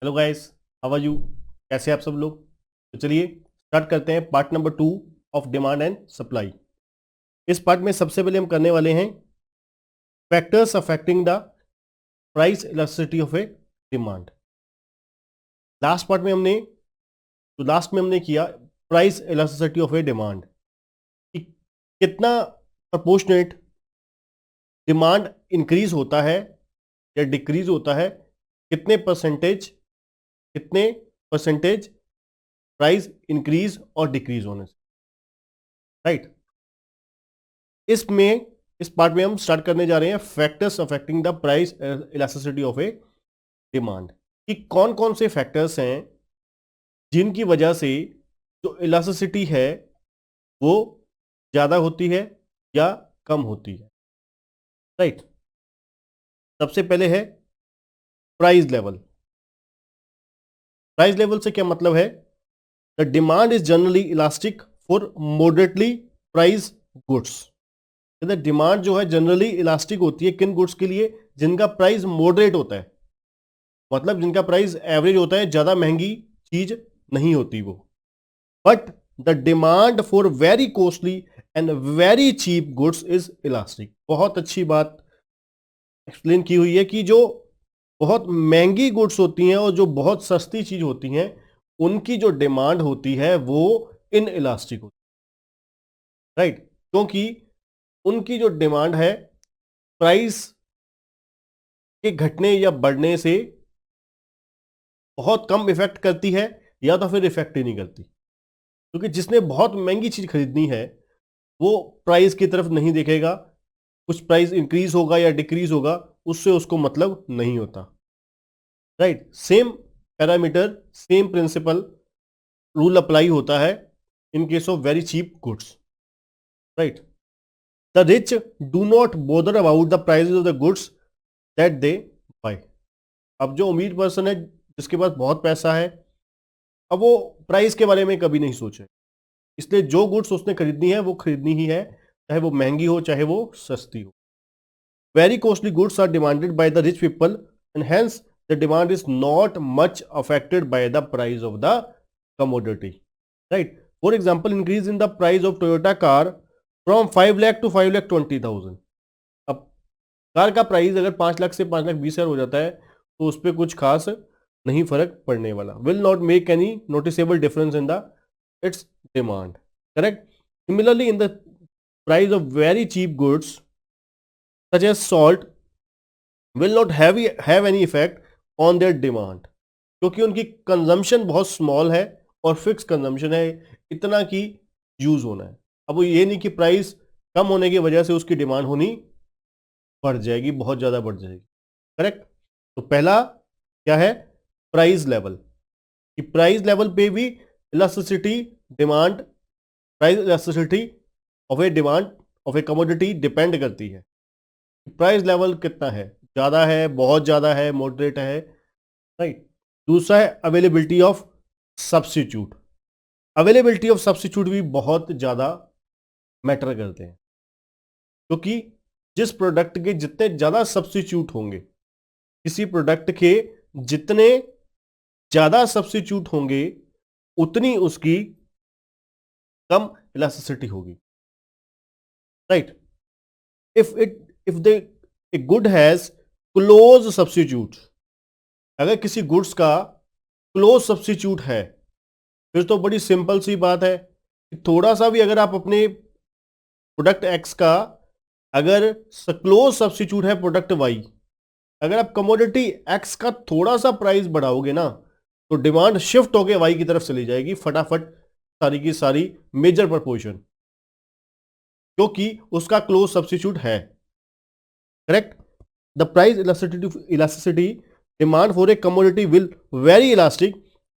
Hello guys, how are you? कैसे आप सब लोग? तो चलिए स्टार्ट करते हैं part number 2 of demand and supply. इस पार्ट में सबसे पहले हम करने वाले हैं factors affecting the price elasticity of a demand. Last में हमने किया price elasticity of a demand कि कितना प्रपोर्शनेट डिमांड इंक्रीज होता है या डिक्रीज होता है, कितने परसेंटेज प्राइस इंक्रीज और डिक्रीज होने से, राइट। इस पार्ट में हम स्टार्ट करने जा रहे हैं factors affecting the price elasticity of a demand, कि कौन कौन से फैक्टर्स हैं जिनकी वजह से जो इलास्टिसिटी है वो ज़्यादा होती है या कम होती है, राइट। सबसे पहले है प्राइस लेवल। प्राइस लेवल से क्या मतलब है? The demand is generally elastic for moderately price goods. Demand जो है जनरली इलास्टिक होती है किन गुड्स के लिए? जिनका प्राइस मॉडरेट होता है, मतलब जिनका प्राइस एवरेज होता है, ज्यादा महंगी चीज नहीं होती वो। But the demand for very costly and very cheap goods is elastic. बहुत अच्छी बात एक्सप्लेन की हुई है कि जो बहुत महंगी गुड्स होती हैं और जो बहुत सस्ती चीज होती हैं, उनकी जो डिमांड होती है वो इन इलास्टिक होती है, राइट। क्योंकि उनकी जो डिमांड है प्राइस के घटने या बढ़ने से बहुत कम इफेक्ट करती है या तो फिर इफेक्ट ही नहीं करती। क्योंकि जिसने बहुत महंगी चीज खरीदनी है वो प्राइस की तरफ नहीं देखेगा, कुछ प्राइस इंक्रीज होगा या डिक्रीज होगा उससे उसको मतलब नहीं होता, right. Same parameter, same principle rule apply होता है in case of very cheap goods, right. The rich do not bother about the prices of the goods that they buy. अब जो अमीर पर्सन है, जिसके पास बहुत पैसा है, अब वो प्राइस के बारे में कभी नहीं सोचे, इसलिए जो गुड्स उसने खरीदनी है वो खरीदनी ही है, चाहे वो महंगी हो चाहे वो सस्ती हो। Very costly goods are demanded by the rich people and hence the demand is not much affected by the price of the commodity, right. For example, increase in the price of Toyota car from 5 lakh to 5,20,000। अब car का price अगर 5 लाख से 5,20,000 हो जाता है तो उस पर कुछ खास नहीं फर्क पड़ने वाला, will not make any noticeable difference in the its demand, correct. Similarly in the price of very cheap goods such as salt will not have any effect on their demand, क्योंकि उनकी कंजम्पशन बहुत small है और fix consumption है, इतना की use होना है। अब वो ये नहीं कि प्राइस कम होने की वजह से उसकी डिमांड होनी बढ़ जाएगी, बहुत ज्यादा बढ़ जाएगी, करेक्ट। तो पहला क्या है? प्राइस लेवल, कि प्राइस लेवल पे भी elasticity demand, price elasticity of a demand of a commodity depend करती है। प्राइस लेवल कितना है, ज्यादा है, बहुत ज्यादा है, मॉडरेट है, राइट। दूसरा है availability of substitute. Availability of substitute भी बहुत ज्यादा मैटर करते हैं, क्योंकि जिस प्रोडक्ट के जितने ज्यादा सब्स्टिट्यूट होंगे, किसी प्रोडक्ट के जितने ज्यादा सब्स्टिट्यूट होंगे उतनी उसकी कम इलास्टिसिटी होगी, right. If the a good has close substitute, अगर किसी गुड्स का क्लोज सब्स्टिट्यूट है फिर तो बड़ी सिंपल सी बात है, थोड़ा सा भी अगर आप अपने प्रोडक्ट एक्स का अगर क्लोज सब्स्टिट्यूट है प्रोडक्ट वाई, अगर आप कमोडिटी एक्स का थोड़ा सा प्राइस बढ़ाओगे ना तो डिमांड शिफ्ट होकर वाई की तरफ चली जाएगी फटाफट, सारी की सारी मेजर प्रपोर्शन, क्योंकि उसका क्लोज सब्स्टिट्यूट है, correct. The price elasticity demand for a commodity will very elastic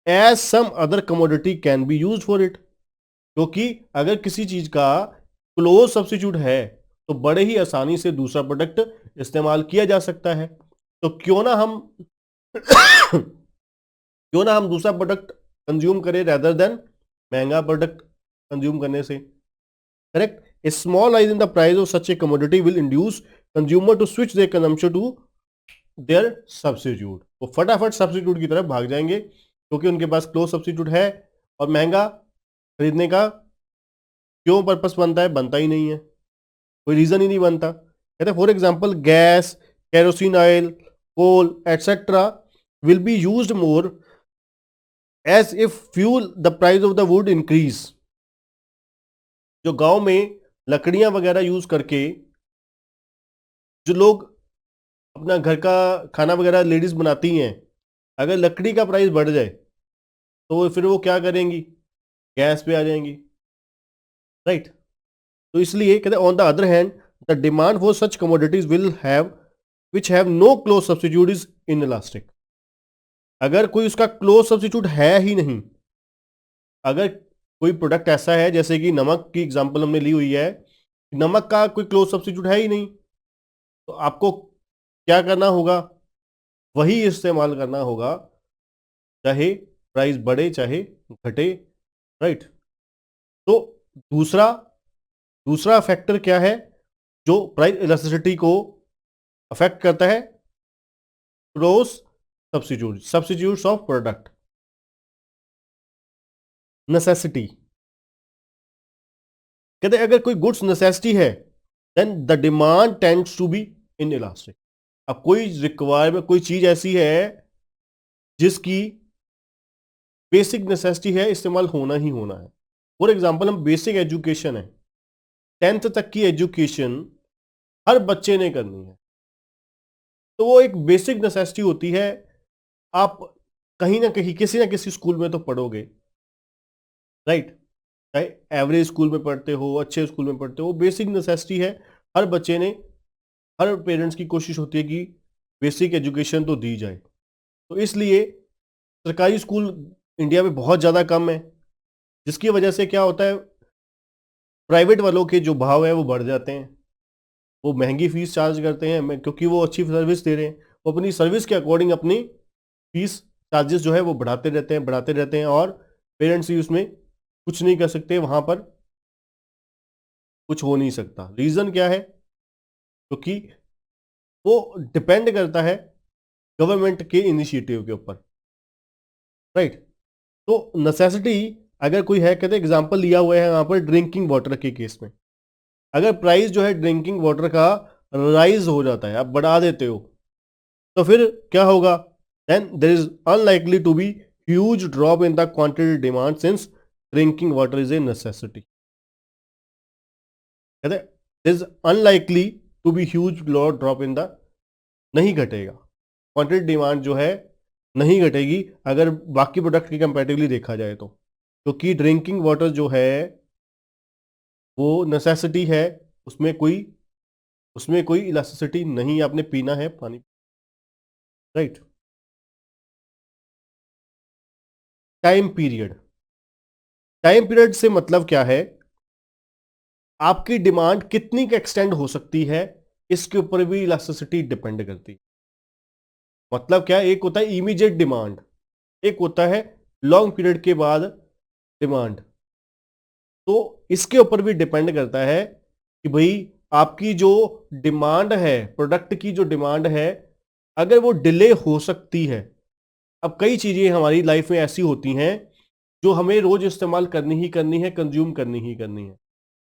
as some other commodity can be use for it, क्योंकि अगर किसी चीज का क्लोज सब्स्टिट्यूट है तो बड़े ही आसानी से दूसरा प्रोडक्ट इस्तेमाल किया जा सकता है। तो क्यों ना हम दूसरा प्रोडक्ट कंज्यूम करें रेदर देन महंगा प्रोडक्ट कंज्यूम करने से, correct. A small rise in the price of such a commodity will induce consumer to switch their consumption to their substitute, वो फटाफट सब्स्टिट्यूट की तरफ भाग जाएंगे क्योंकि उनके पास क्लोज सब्स्टिट्यूट है और महंगा खरीदने का क्यों पर्पस बनता है, बनता ही नहीं है, कोई रीजन ही नहीं बनता। कहते हैं for example gas, kerosene oil, coal etcetera will be used more as if fuel the price of the wood increase. जो गांव में लकड़ियां वगैरह यूज करके जो लोग अपना घर का खाना वगैरह लेडीज बनाती हैं, अगर लकड़ी का प्राइस बढ़ जाए तो फिर वो क्या करेंगी, गैस पे आ जाएंगी, राइट। तो इसलिए कहते हैं on the other hand the demand for such commodities will have which have no close substitute is inelastic. अगर कोई उसका क्लोज सब्स्टिट्यूट है ही नहीं, अगर कोई प्रोडक्ट ऐसा है जैसे कि नमक की एग्जांपल हमने ली हुई है, नमक का कोई क्लोज सब्स्टिट्यूट है ही नहीं, तो आपको क्या करना होगा, वही इस्तेमाल करना होगा, चाहे प्राइस बढ़े चाहे घटे, राइट। तो दूसरा दूसरा फैक्टर क्या है जो प्राइस इलास्टिसिटी को अफेक्ट करता है, close substitutes of product. Necessity, कहते हैं अगर कोई गुड्स नेसेसिटी है then the demand tends to be inelastic. अब कोई रिक्वायरमेंट, कोई चीज ऐसी है जिसकी बेसिक नेसेसिटी है, इस्तेमाल होना ही होना है। फॉर एग्जांपल हम बेसिक एजुकेशन है, 10th तक की एजुकेशन हर बच्चे ने करनी है, तो वो एक बेसिक नेसेसिटी होती है। आप कहीं ना कहीं किसी ना किसी स्कूल में तो पढ़ोगे, राइट, चाहे एवरेज स्कूल में पढ़ते हो, अच्छे स्कूल में पढ़ते हो, वो बेसिक नेसेसिटी है। हर बच्चे ने, हर पेरेंट्स की कोशिश होती है कि बेसिक एजुकेशन तो दी जाए। तो इसलिए सरकारी स्कूल इंडिया में बहुत ज़्यादा कम है, जिसकी वजह से क्या होता है, प्राइवेट वालों के जो भाव है वो बढ़ जाते हैं, वो महंगी फीस चार्ज करते हैं क्योंकि वो अच्छी सर्विस दे रहे हैं। वो अपनी सर्विस के अकॉर्डिंग अपनी फीस चार्जेस जो है वो बढ़ाते रहते हैं और पेरेंट्स भी उसमें कुछ नहीं कर सकते, वहाँ पर कुछ हो नहीं सकता। रीज़न क्या है, क्योंकि वो डिपेंड करता है गवर्नमेंट के इनिशिएटिव के ऊपर, राइट। तो नेसेसिटी अगर कोई है, कहते एग्जांपल लिया हुआ है यहाँ पर ड्रिंकिंग वाटर के केस में, अगर प्राइस जो है ड्रिंकिंग वाटर का राइज हो जाता है, आप बढ़ा देते हो, तो फिर क्या होगा, then there is unlikely to be huge drop in the quantity demand since drinking water is a necessity. कहते there is unlikely to be huge drop in the, नहीं घटेगा, क्वांटिटी डिमांड जो है नहीं घटेगी अगर बाकी प्रोडक्ट की कंपैरेटिवली देखा जाए तो, क्योंकि ड्रिंकिंग वाटर जो है वो नेसेसिटी है, उसमें कोई इलास्टिसिटी नहीं, आपने पीना है पानी, राइट। टाइम पीरियड से मतलब क्या है, आपकी डिमांड कितनी का एक्सटेंड हो सकती है, इसके ऊपर भी इलास्टिसिटी डिपेंड करती है। मतलब क्या, एक होता है इमीडिएट डिमांड, एक होता है लॉन्ग पीरियड के बाद डिमांड। तो इसके ऊपर भी डिपेंड करता है कि भाई आपकी जो डिमांड है, प्रोडक्ट की जो डिमांड है, अगर वो डिले हो सकती है। अब कई चीजें हमारी लाइफ में ऐसी होती हैं जो हमें रोज इस्तेमाल करनी है, कंज्यूम करनी है,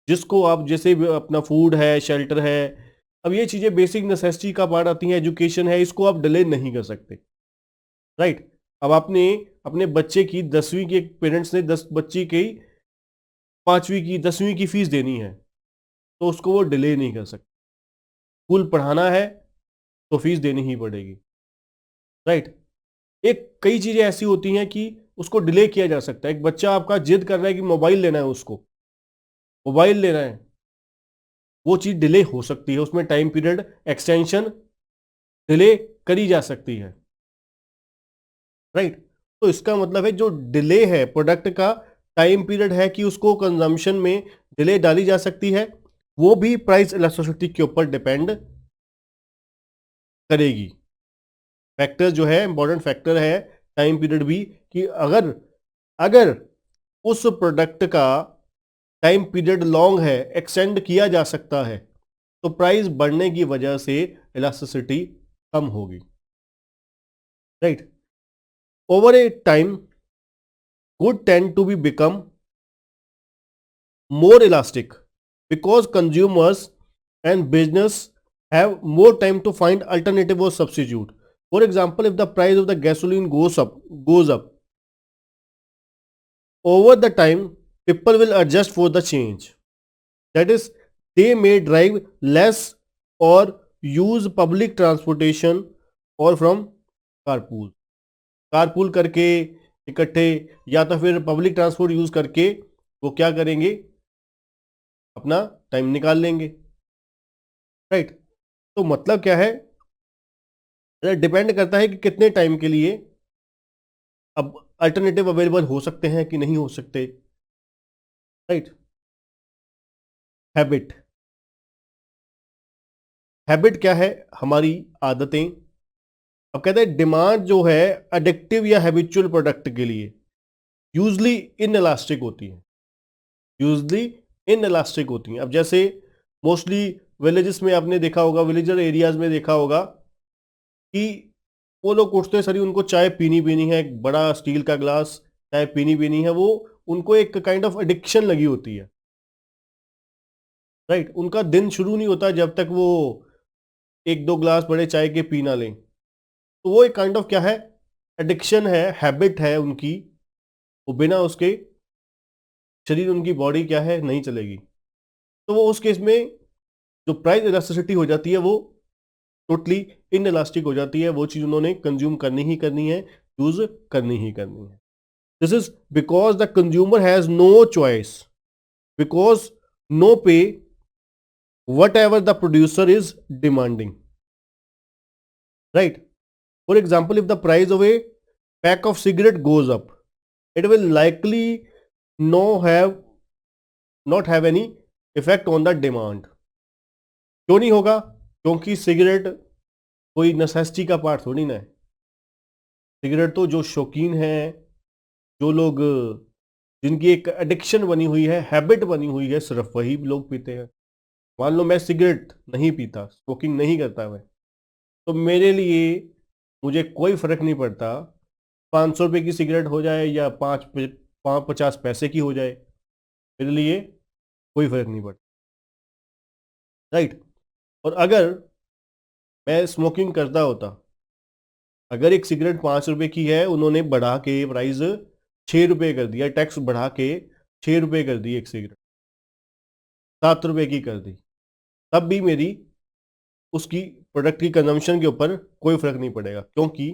जिसको आप जैसे अपना फूड है, शेल्टर है, अब ये चीजें बेसिक नेसेसिटी का पार्ट आती हैं, एजुकेशन है, इसको आप डिले नहीं कर सकते, राइट। अब आपने अपने बच्चे की 10वीं के, पेरेंट्स ने 10 बच्चे की 5वीं की 10वीं की फीस देनी है, तो उसको वो डिले नहीं कर सकते। स्कूल पढ़ाना है तो फीस देनी ही पड़ेगी, राइट। एक कई चीजें ऐसी होती हैं कि उसको डिले किया जा सकता है। एक बच्चा आपका जिद कर रहा है कि मोबाइल लेना है, उसको मोबाइल लेना है, वो चीज डिले हो सकती है, उसमें टाइम पीरियड एक्सटेंशन डिले करी जा सकती है, राइट। तो इसका मतलब है जो डिले है प्रोडक्ट का, टाइम पीरियड है कि उसको कंजम्पशन में डिले डाली जा सकती है, वो भी प्राइस इलास्टिसिटी के ऊपर डिपेंड करेगी। फैक्टर जो है, इंपॉर्टेंट फैक्टर है टाइम पीरियड भी, कि अगर अगर उस प्रोडक्ट का टाइम पीरियड लॉन्ग है, एक्सटेंड किया जा सकता है, तो प्राइस बढ़ने की वजह से इलास्टिसिटी कम होगी। Right. Over a time good tend to be become more elastic because consumers and business have more time to find alternative or substitute. For example, if the price of the gasoline goes up over the time, people will adjust for the change. That is, they may drive less or use public transportation or from carpool. Carpool करके इकट्ठे या तो फिर public transport use करके वो क्या करेंगे, अपना टाइम निकाल लेंगे. राइट. तो मतलब क्या है, डिपेंड करता है कि कितने टाइम के लिए अब अल्टरनेटिव अवेलेबल हो सकते हैं कि नहीं हो सकते. राइट. हैबिट. हैबिट क्या है, हमारी आदतें. अब कहते हैं डिमांड जो है एडिक्टिव या हैबिचुअल प्रोडक्ट के लिए यूजली इनइलास्टिक होती है. यूजली इनइलास्टिक होती हैं. अब जैसे मोस्टली विलेजेस में आपने देखा होगा, विलेजर एरियाज में देखा होगा कि वो लोग उठते सरी उनको चाय पीनी है, एक बड़ा स्टील का ग्लास चाय पीनी है, वो उनको एक काइंड ऑफ एडिक्शन लगी होती है. राइट. उनका दिन शुरू नहीं होता जब तक वो एक दो ग्लास बड़े चाय के पी ना लें. तो वो एक काइंड ऑफ क्या है, एडिक्शन है, हैबिट है उनकी. वो बिना उसके शरीर, उनकी बॉडी क्या है, नहीं चलेगी. तो वो उस केस में जो प्राइस इलास्टिसिटी हो जाती है वो टोटली इनइलास्टिक हो जाती है. वो चीज उन्होंने कंज्यूम करनी ही करनी है, यूज करनी ही करनी है. This is because the consumer has no choice, because no pay whatever the producer is demanding. Right. For example, if the price of a pack of cigarette goes up, it will likely not have any effect on the demand. क्यों नहीं होगा? क्योंकि cigarette कोई necessity का part थोड़ी ना है. Cigarette तो जो शौकीन है, जो लोग जिनकी एक एडिक्शन बनी हुई है, हैबिट बनी हुई है, सिर्फ वही लोग पीते हैं. मान लो मैं सिगरेट नहीं पीता, स्मोकिंग नहीं करता मैं, तो मेरे लिए मुझे कोई फर्क नहीं पड़ता 500 रुपये की सिगरेट हो जाए या 50 पैसे की हो जाए, मेरे लिए कोई फर्क नहीं पड़ता. राइट. और अगर मैं स्मोकिंग करता होता, अगर एक सिगरेट 5 रुपये की है, उन्होंने बढ़ा के प्राइस 6 रुपये कर दिया, टैक्स बढ़ा के 6 रुपये कर दी, एक सिगरेट 7 रुपये की कर दी, तब भी मेरी उसकी प्रोडक्ट की कंजम्पशन के ऊपर कोई फर्क नहीं पड़ेगा, क्योंकि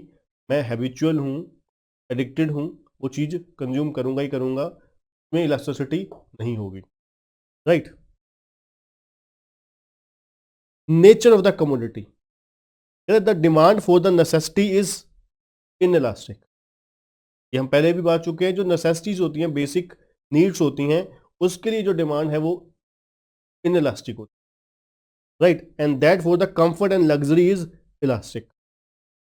मैं हैबिचुअल हूँ, एडिक्टेड हूँ, वो चीज कंज्यूम करूंगा ही करूंगा, में इलास्टिसिटी नहीं होगी. Right. Nature of the commodity, the demand for the necessity is inelastic. ये हम पहले भी बात चुके हैं. जो नेसेसिटीज होती हैं, बेसिक नीड्स होती हैं, उसके लिए जो डिमांड है वो इनइलास्टिक होती है. Right. And that for the comfort and luxury is elastic.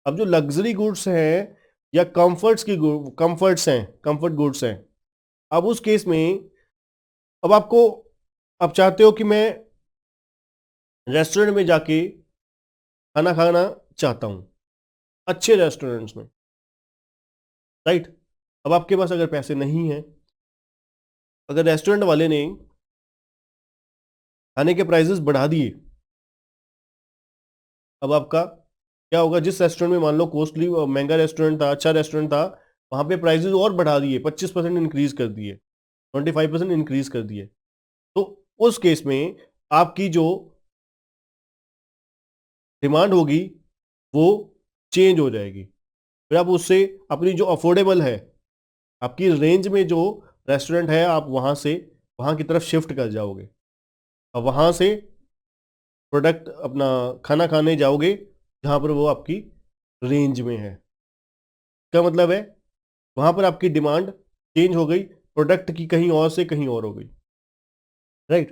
अब जो लग्जरी गुड्स हैं या कंफर्ट गुड्स हैं, अब उस केस में अब आपको, अब चाहते हो कि मैं रेस्टोरेंट में जाके खाना खाना चाहता हूं, अच्छे रेस्टोरेंट्स में. राइट. अब आपके पास अगर पैसे नहीं हैं, अगर रेस्टोरेंट वाले ने खाने के प्राइसेस बढ़ा दिए, अब आपका क्या होगा? जिस रेस्टोरेंट में मान लो कॉस्टली महंगा रेस्टोरेंट था, अच्छा रेस्टोरेंट था, वहां पे प्राइसेस और बढ़ा दिए, 25% इंक्रीज कर दिए, 25% इंक्रीज कर दिए. तो उस केस में आपकी जो डिमांड होगी वो चेंज हो जाएगी. फिर आप उससे अपनी जो अफोर्डेबल है, आपकी रेंज में जो रेस्टोरेंट है, आप वहां की तरफ शिफ्ट कर जाओगे. अब वहां से प्रोडक्ट अपना खाना खाने जाओगे जहां पर वो आपकी रेंज में है. क्या मतलब है? वहां पर आपकी डिमांड चेंज हो गई, प्रोडक्ट की कहीं और से कहीं और हो गई. Right.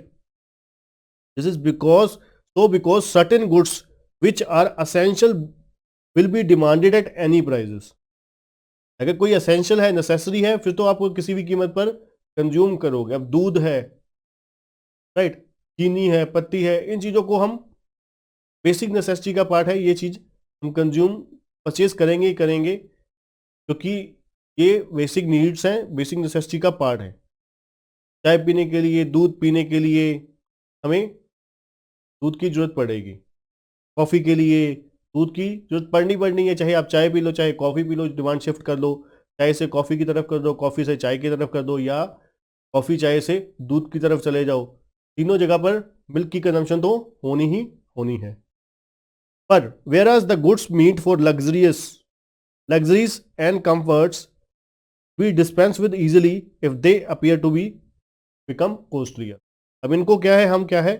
This is because certain goods which are essential will be demanded at any prices. अगर कोई असेंशियल है, नेसेसरी है, फिर तो आप किसी भी कीमत पर कंज्यूम करोगे. अब दूध है, राइट, चीनी है, पत्ती है, इन चीजों को हम बेसिक नेसेसिटी का पार्ट है, ये चीज हम कंज्यूम परचेज करेंगे ही करेंगे, क्योंकि ये बेसिक नीड्स हैं, बेसिक नेसेसिटी का पार्ट है। चाय पीने के लिए, दूध पीने के लिए हमें दूध की जरूरत पड़ेगी, कॉफ़ी के लिए दूध की जरूरत पड़नी है, चाहे आप चाय पी लो चाहे coffee P low, demand shift कर लो, चाय से कॉफ़ी की तरफ कर दो, कॉफ़ी से चाय की तरफ कर दो, या कॉफ़ी चाय से दूध की तरफ चले जाओ, तीनों जगह पर मिल्क की कंजम्पशन तो होनी ही होनी है। पर whereas the goods meet for luxuries and comforts we dispense with easily if they appear to be become costlier. अब इनको क्या है, हम क्या है,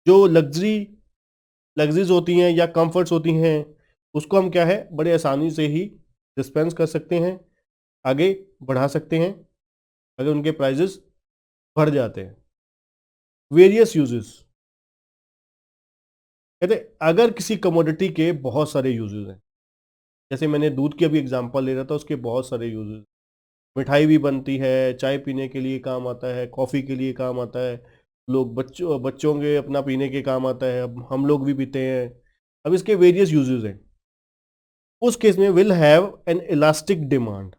जो लग्जरीज होती हैं या कंफर्ट्स होती हैं, उसको हम क्या है बड़े आसानी से ही डिस्पेंस कर सकते हैं, आगे बढ़ा सकते हैं अगर उनके प्राइजेस बढ़ जाते हैं। वेरियस यूजेस, कहते अगर किसी कमोडिटी के बहुत सारे यूजेस हैं, जैसे मैंने दूध की अभी एग्जांपल ले रहा था, उसके बहुत सारे यूजेस, मिठाई भी बनती है, चाय पीने के लिए काम आता है, कॉफ़ी के लिए काम आता है, लोग बच्चों के अपना पीने के काम आता है, अब हम लोग भी पीते हैं। अब इसके वेरियस यूजेस हैं। उस केस में will have an elastic demand,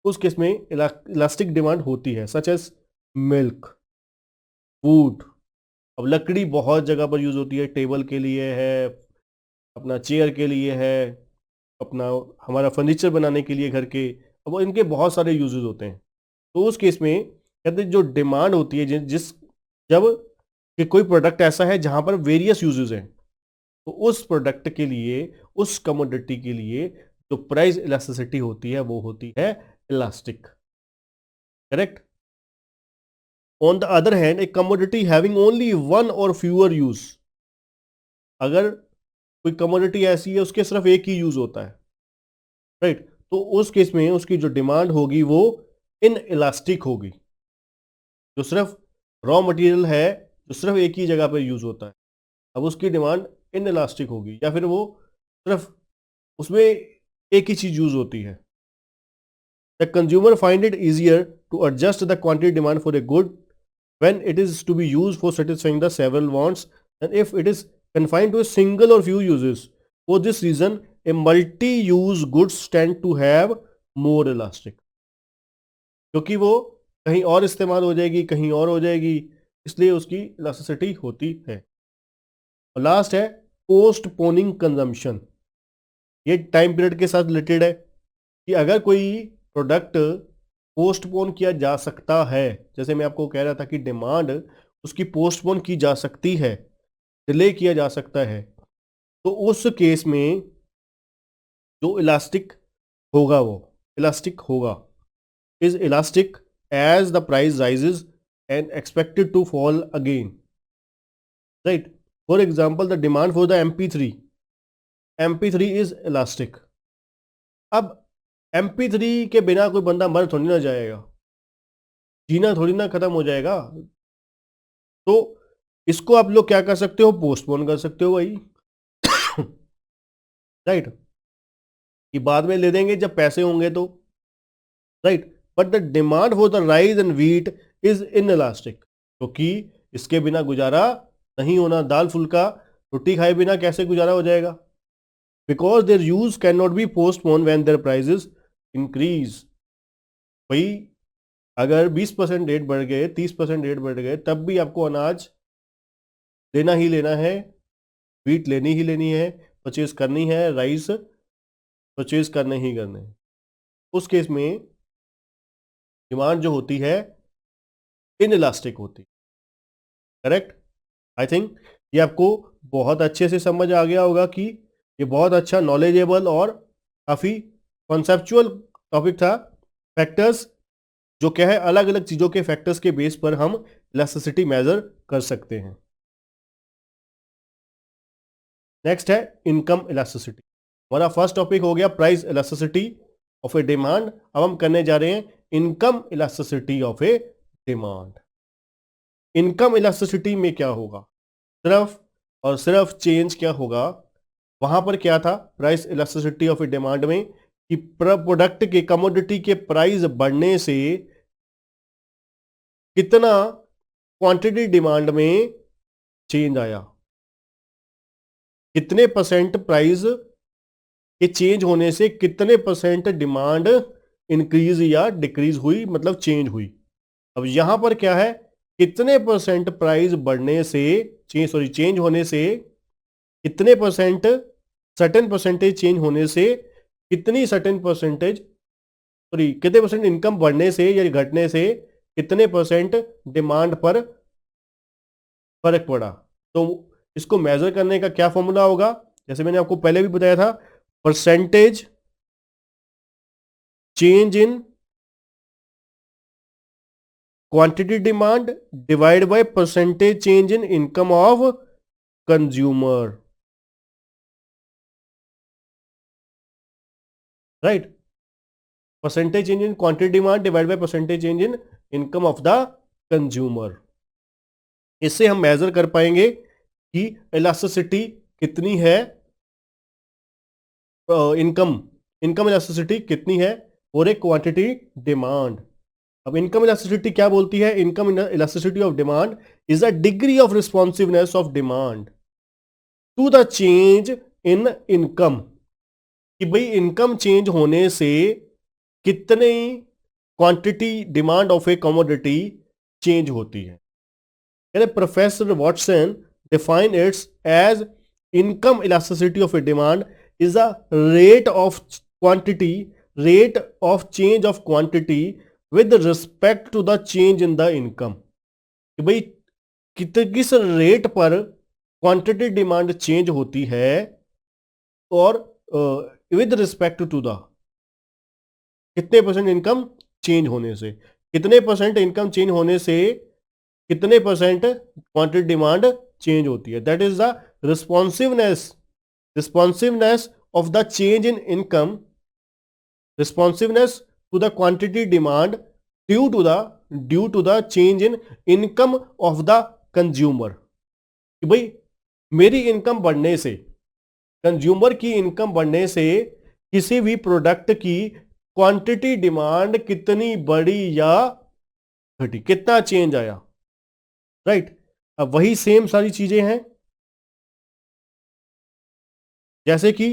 उस केस में इलास्टिक डिमांड होती है, सच एज मिल्क, वुड। अब लकड़ी बहुत जगह पर यूज होती है, टेबल के लिए है, अपना चेयर के लिए है, अपना हमारा फर्नीचर बनाने के लिए घर के, अब इनके बहुत सारे यूजेस होते हैं। तो उस केस में कहते हैं जो डिमांड होती है, जब कि कोई प्रोडक्ट ऐसा है जहां पर वेरियस यूजेस हैं, तो उस प्रोडक्ट के लिए, उस कमोडिटी के लिए जो प्राइस इलास्टिसिटी होती है वो होती है elastic. Correct. On the other hand A commodity having only one और फ्यूअर यूज, अगर कोई कमोडिटी ऐसी है उसके सिर्फ एक ही यूज होता है, राइट, तो उस केस में उसकी जो डिमांड होगी वो इन इलास्टिक होगी। जो सिर्फ रॉ मटेरियल है, जो सिर्फ एक ही जगह पर यूज होता है, अब उसकी डिमांड इन इलास्टिक होगी, या फिर वो सिर्फ उसमें एक ही चीज यूज होती है। The consumer find it easier to adjust the quantity demand for a good when it is to be used for satisfying the several wants, and if it is confined to a single or few uses. For this reason, a multi-use goods tend to have more elastic, क्योंकि वो कहीं और इस्तेमाल हो जाएगी, कहीं और हो जाएगी, इसलिए उसकी इलास्टिसिटी होती है। और लास्ट है पोस्टपोनिंग कंजम्पशन। ये टाइम पीरियड के साथ रिलेटेड है कि अगर कोई प्रोडक्ट पोस्टपोन किया जा सकता है, जैसे मैं आपको कह रहा था कि डिमांड उसकी पोस्टपोन की जा सकती है, डिले किया जा सकता है, तो उस केस में जो इलास्टिक होगा वो इलास्टिक होगा, is elastic as the price rises and expected to fall again, right. For example the demand for the MP3 is elastic. अब MP3 के बिना कोई बंदा मर थोड़ी ना जाएगा, जीना थोड़ी ना खत्म हो जाएगा, तो इसको आप लोग क्या कर सकते हो, पोस्टपोन कर सकते हो वही राइट, कि बाद में ले देंगे जब पैसे होंगे तो, right. But the demand for the rice and wheat is in elastic, क्योंकि इसके बिना गुजारा नहीं होना, दाल फुल्का रोटी खाए बिना कैसे गुजारा हो जाएगा, because their use can not be postpone when their prices increase. भाई अगर 20% रेट बढ़ गए, 30% रेट बढ़ गए, तब भी आपको अनाज लेना ही लेना है, व्हीट लेनी ही लेनी है, परचेज करनी है, राइस परचेज करने ही करने हैं। उस केस में डिमांड जो होती है इन इलास्टिक होती है। करेक्ट। आई थिंक ये आपको बहुत अच्छे से समझ आ गया होगा कि ये बहुत अच्छा नॉलेजेबल और काफ़ी कॉन्सेप्चुअल टॉपिक था। फैक्टर्स जो क्या है, अलग अलग चीज़ों के फैक्टर्स के बेस पर हम इलास्टिसिटी मेजर कर सकते हैं। नेक्स्ट है इनकम इलास्टिसिटी। हमारा फर्स्ट टॉपिक हो गया price elasticity of a demand. अब हम करने जा रहे हैं income elasticity of a demand. Income elasticity में क्या होगा, सिर्फ और सिर्फ चेंज क्या होगा, वहां पर क्या था price elasticity of a demand में, कि प्रोडक्ट के कमोडिटी के प्राइस बढ़ने से कितना क्वांटिटी डिमांड में चेंज आया, कितने परसेंट प्राइस कि चेंज होने से कितने परसेंट डिमांड इंक्रीज या डिक्रीज हुई, मतलब चेंज हुई। अब यहां पर क्या है, कितने परसेंट प्राइस बढ़ने से चेंज होने से कितने परसेंट, सर्टेन परसेंटेज चेंज होने से कितनी सर्टेन परसेंटेज, सॉरी कितने परसेंट इनकम बढ़ने से या घटने से कितने परसेंट डिमांड पर फर्क पड़ा। तो इसको मेजर करने का क्या फॉर्मूला होगा, जैसे मैंने आपको पहले भी बताया था, percentage change in quantity demand divide by percentage change in income of consumer, right. Percentage change in quantity demand divide by percentage change in income of the consumer. इससे हम मेजर कर पाएंगे कि इलास्टिसिटी कितनी है, इनकम इनकम इलास्टिसिटी कितनी है और एक क्वांटिटी डिमांड। अब इनकम इलास्टिसिटी क्या बोलती है, income elasticity of demand is the degree of responsiveness of demand to the change in income, कि भाई इनकम चेंज होने से कितनी quantity demand of a commodity change होती है। Professor Watson define its as income elasticity of a demand is the rate of quantity, rate of change of quantity with respect to the change in the income, कि भाई किस rate पर quantity demand change होती है और with respect to the कितने percent income change होने से, कितने परसेंट इनकम चेंज होने से कितने परसेंट क्वांटिटी डिमांड चेंज होती है। That is the responsiveness of the change in income, responsiveness to the quantity demand due to the change in income of the consumer, कि भाई मेरी इनकम बढ़ने से, कंज्यूमर की इनकम बढ़ने से किसी भी प्रोडक्ट की क्वांटिटी डिमांड कितनी बढ़ी या घटी, कितना चेंज आया, राइट। अब वही सेम सारी चीजें हैं, जैसे कि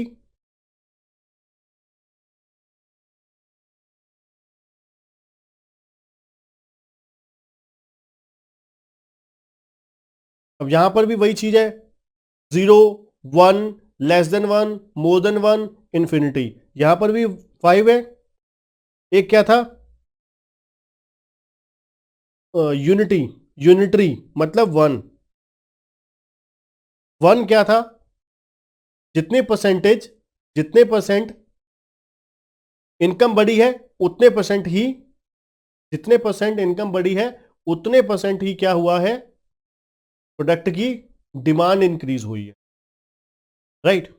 अब यहां पर भी वही चीज है, 0, 1, less than 1, more than 1, infinity. यहां पर भी 5 है। एक क्या था, यूनिटरी मतलब 1 क्या था, जितने परसेंट इनकम बढ़ी है उतने परसेंट ही, जितने परसेंट इनकम बढ़ी है उतने परसेंट ही क्या हुआ है, प्रोडक्ट की डिमांड इंक्रीज हुई है, राइट।